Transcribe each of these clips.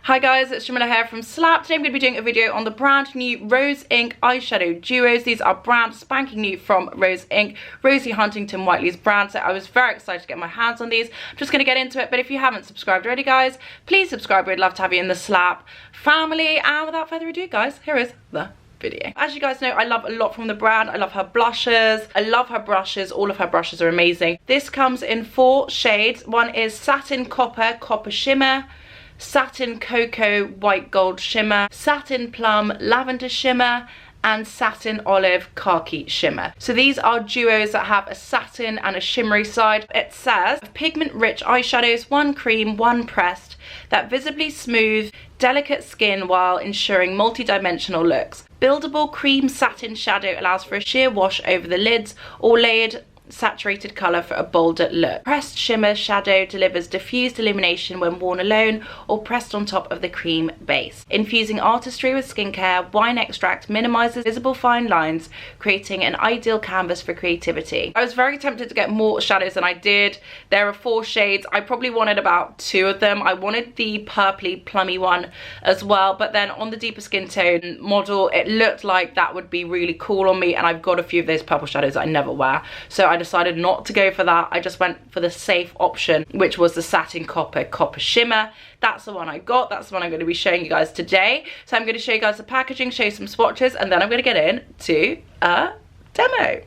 Hi guys, it's Shimmer here from Slapp. Today I'm going to be doing a video on the brand new Rose Ink eyeshadow duos. These are brand spanking new from Rose Ink, Rosie Huntington Whiteley's brand. So I was very excited to get my hands on these. I'm just going to get into it, but if you haven't subscribed already guys, please subscribe. We'd love to have you in the Slapp family. And without further ado guys, here is the video. As you guys know, I love a lot from the brand. I love her blushes, I love her brushes. All of her brushes are amazing. This comes in 4 shades. One is Satin Copper, Copper Shimmer, Satin Cocoa, White Gold Shimmer, Satin Plum, Lavender Shimmer, and Satin Olive, Khaki Shimmer. So these are duos that have a satin and a shimmery side. It says, pigment rich eyeshadows, one cream, one pressed, that visibly smooth, delicate skin while ensuring multi-dimensional looks. Buildable cream satin shadow allows for a sheer wash over the lids or layered saturated colour for a bolder look. Pressed shimmer shadow delivers diffused illumination when worn alone or pressed on top of the cream base. Infusing artistry with skincare, wine extract minimises visible fine lines, creating an ideal canvas for creativity. I was very tempted to get more shadows than I did. There are 4 shades. I probably wanted about 2 of them. I wanted the purpley plummy one as well, but then on the deeper skin tone model it looked like that would be really cool on me, and I've got a few of those purple shadows that I never wear, so I decided not to go for that. I just went for the safe option, which was the Satin Copper, Copper Shimmer. That's the one I got. That's the one I'm going to be showing you guys today. So I'm going to show you guys the packaging, show you some swatches, and then I'm going to get into a demo.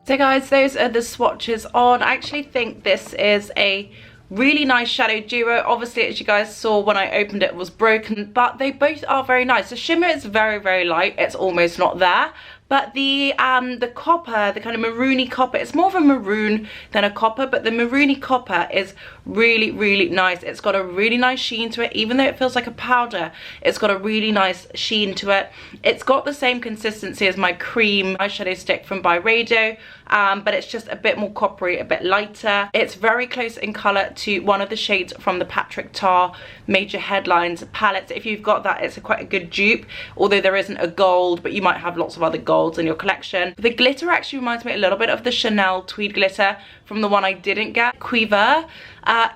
So guys, those are the swatches on. I actually think this is a really nice shadow duo. Obviously, as you guys saw when I opened it, was broken, but they both are very nice. The shimmer is very, very light. It's almost not there. But the copper, the kind of maroony copper, it's more of a maroon than a copper, but the maroony copper is really, really nice. It's got a really nice sheen to it. Even though it feels like a powder, it's got a really nice sheen to it. It's got the same consistency as my cream eyeshadow stick from Byredo, but it's just a bit more coppery, a bit lighter. It's very close in colour to one of the shades from the Patrick Tar Major Headlines palette. If you've got that, it's quite a good dupe, although there isn't a gold, but you might have lots of other golds in your collection. The glitter actually reminds me a little bit of the Chanel tweed glitter from the one I didn't get, Quiver.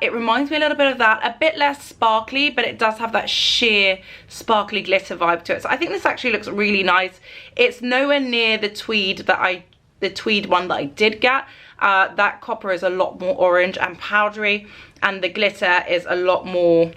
It reminds me a little bit of that, a bit less sparkly, but it does have that sheer sparkly glitter vibe to it. So I think this actually looks really nice. It's nowhere near the tweed one that I did get. That copper is a lot more orange and powdery, and the glitter is a lot more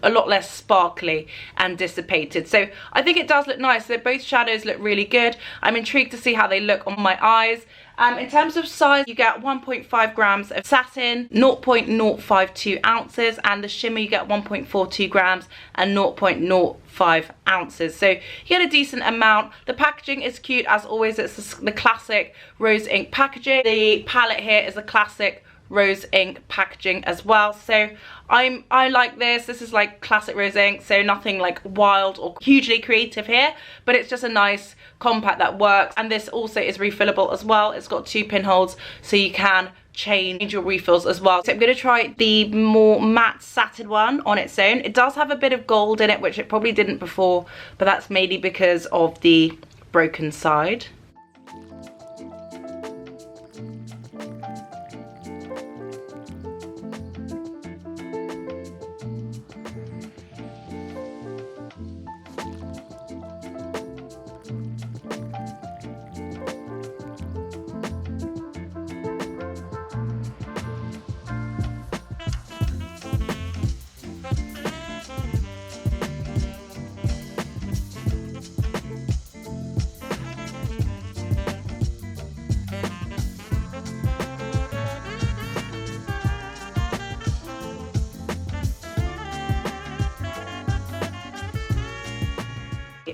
a lot less sparkly and dissipated. So I think it does look nice. So both shadows look really good. I'm intrigued to see how they look on my eyes. In terms of size, you get 1.5 grams of satin, 0.052 ounces, and the shimmer you get 1.42 grams and 0.05 ounces. So you get a decent amount. The packaging is cute as always. It's the classic rose ink packaging. The palette here is the classic rose ink packaging as well. So I like this. This is like classic rose ink, so nothing like wild or hugely creative here, but it's just a nice compact that works. And this also is refillable as well. It's got 2 pinholes, so you can change your refills as well. So I'm going to try the more matte satin one on its own. It does have a bit of gold in it, which it probably didn't before, but that's mainly because of the broken side.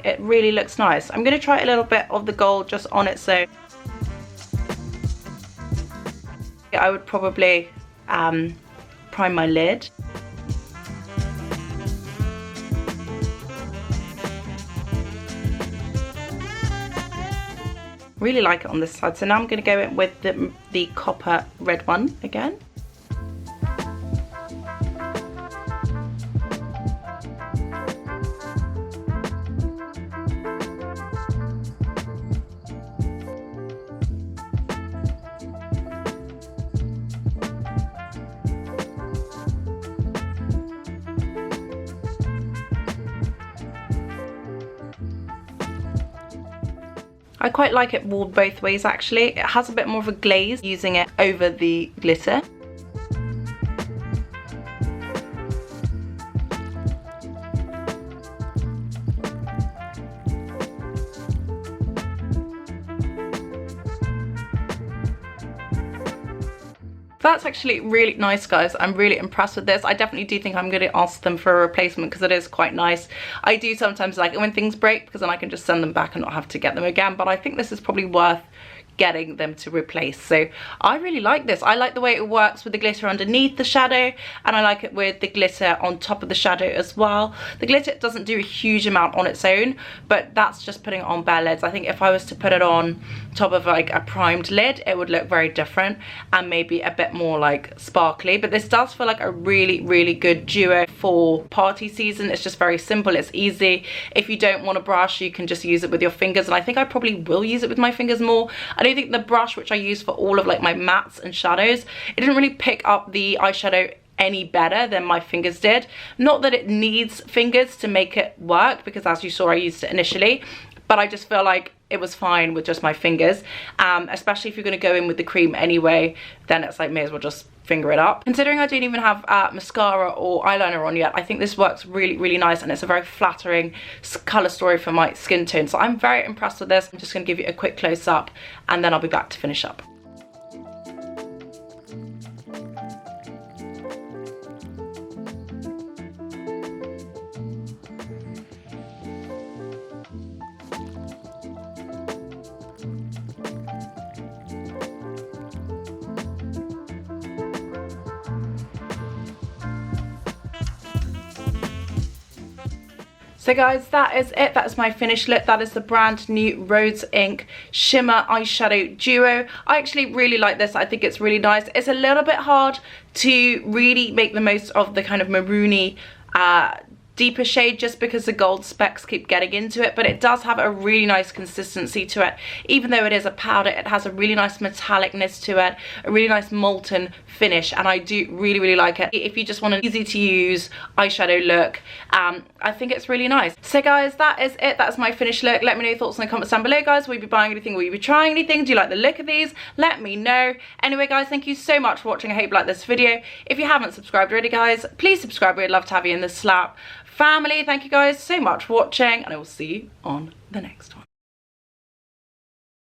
It really looks nice. I'm going to try a little bit of the gold just on its own. I would probably prime my lid. Really like it on this side. So now I'm going to go in with the copper red one again. I quite like it worn both ways actually. It has a bit more of a glaze using it over the glitter. That's actually really nice, guys. I'm really impressed with this. I definitely do think I'm going to ask them for a replacement because it is quite nice. I do sometimes like it when things break because then I can just send them back and not have to get them again, but I think this is probably worth getting them to replace. So I really like this. I like the way it works with the glitter underneath the shadow, and I like it with the glitter on top of the shadow as well. The glitter doesn't do a huge amount on its own, but that's just putting it on bare lids. I think if I was to put it on top of like a primed lid, it would look very different and maybe a bit more like sparkly. But this does feel like a really good duo for party season. It's just very simple, it's easy. If you don't want a brush, you can just use it with your fingers, and I think I probably will use it with my fingers more. I don't think the brush which I use for all of like my mattes and shadows, it didn't really pick up the eyeshadow any better than my fingers did. Not that it needs fingers to make it work, because as you saw I used it initially, but I just feel like it was fine with just my fingers, especially if you're going to go in with the cream anyway, then it's like may as well just finger it up. Considering I don't even have mascara or eyeliner on yet, I think this works really nice, and it's a very flattering colour story for my skin tone, so I'm very impressed with this. I'm just going to give you a quick close-up and then I'll be back to finish up. So guys, that is it. That is my finished look. That is the brand new Rose Ink Shimmer Eyeshadow Duo. I actually really like this. I think it's really nice. It's a little bit hard to really make the most of the kind of maroony deeper shade just because the gold specks keep getting into it, but it does have a really nice consistency to it. Even though it is a powder, it has a really nice metallicness to it, a really nice molten finish, and I do really like it. If you just want an easy to use eyeshadow look, I think it's really nice. So guys, that is it. That's my finished look. Let me know your thoughts in the comments down below, guys. Will you be buying anything? Will you be trying anything? Do you like the look of these? Let me know. Anyway guys, thank you so much for watching. I hope you like this video. If you haven't subscribed already, guys, please subscribe. We'd love to have you in the Slapp family. Thank you guys so much for watching, and I will see you on the next one.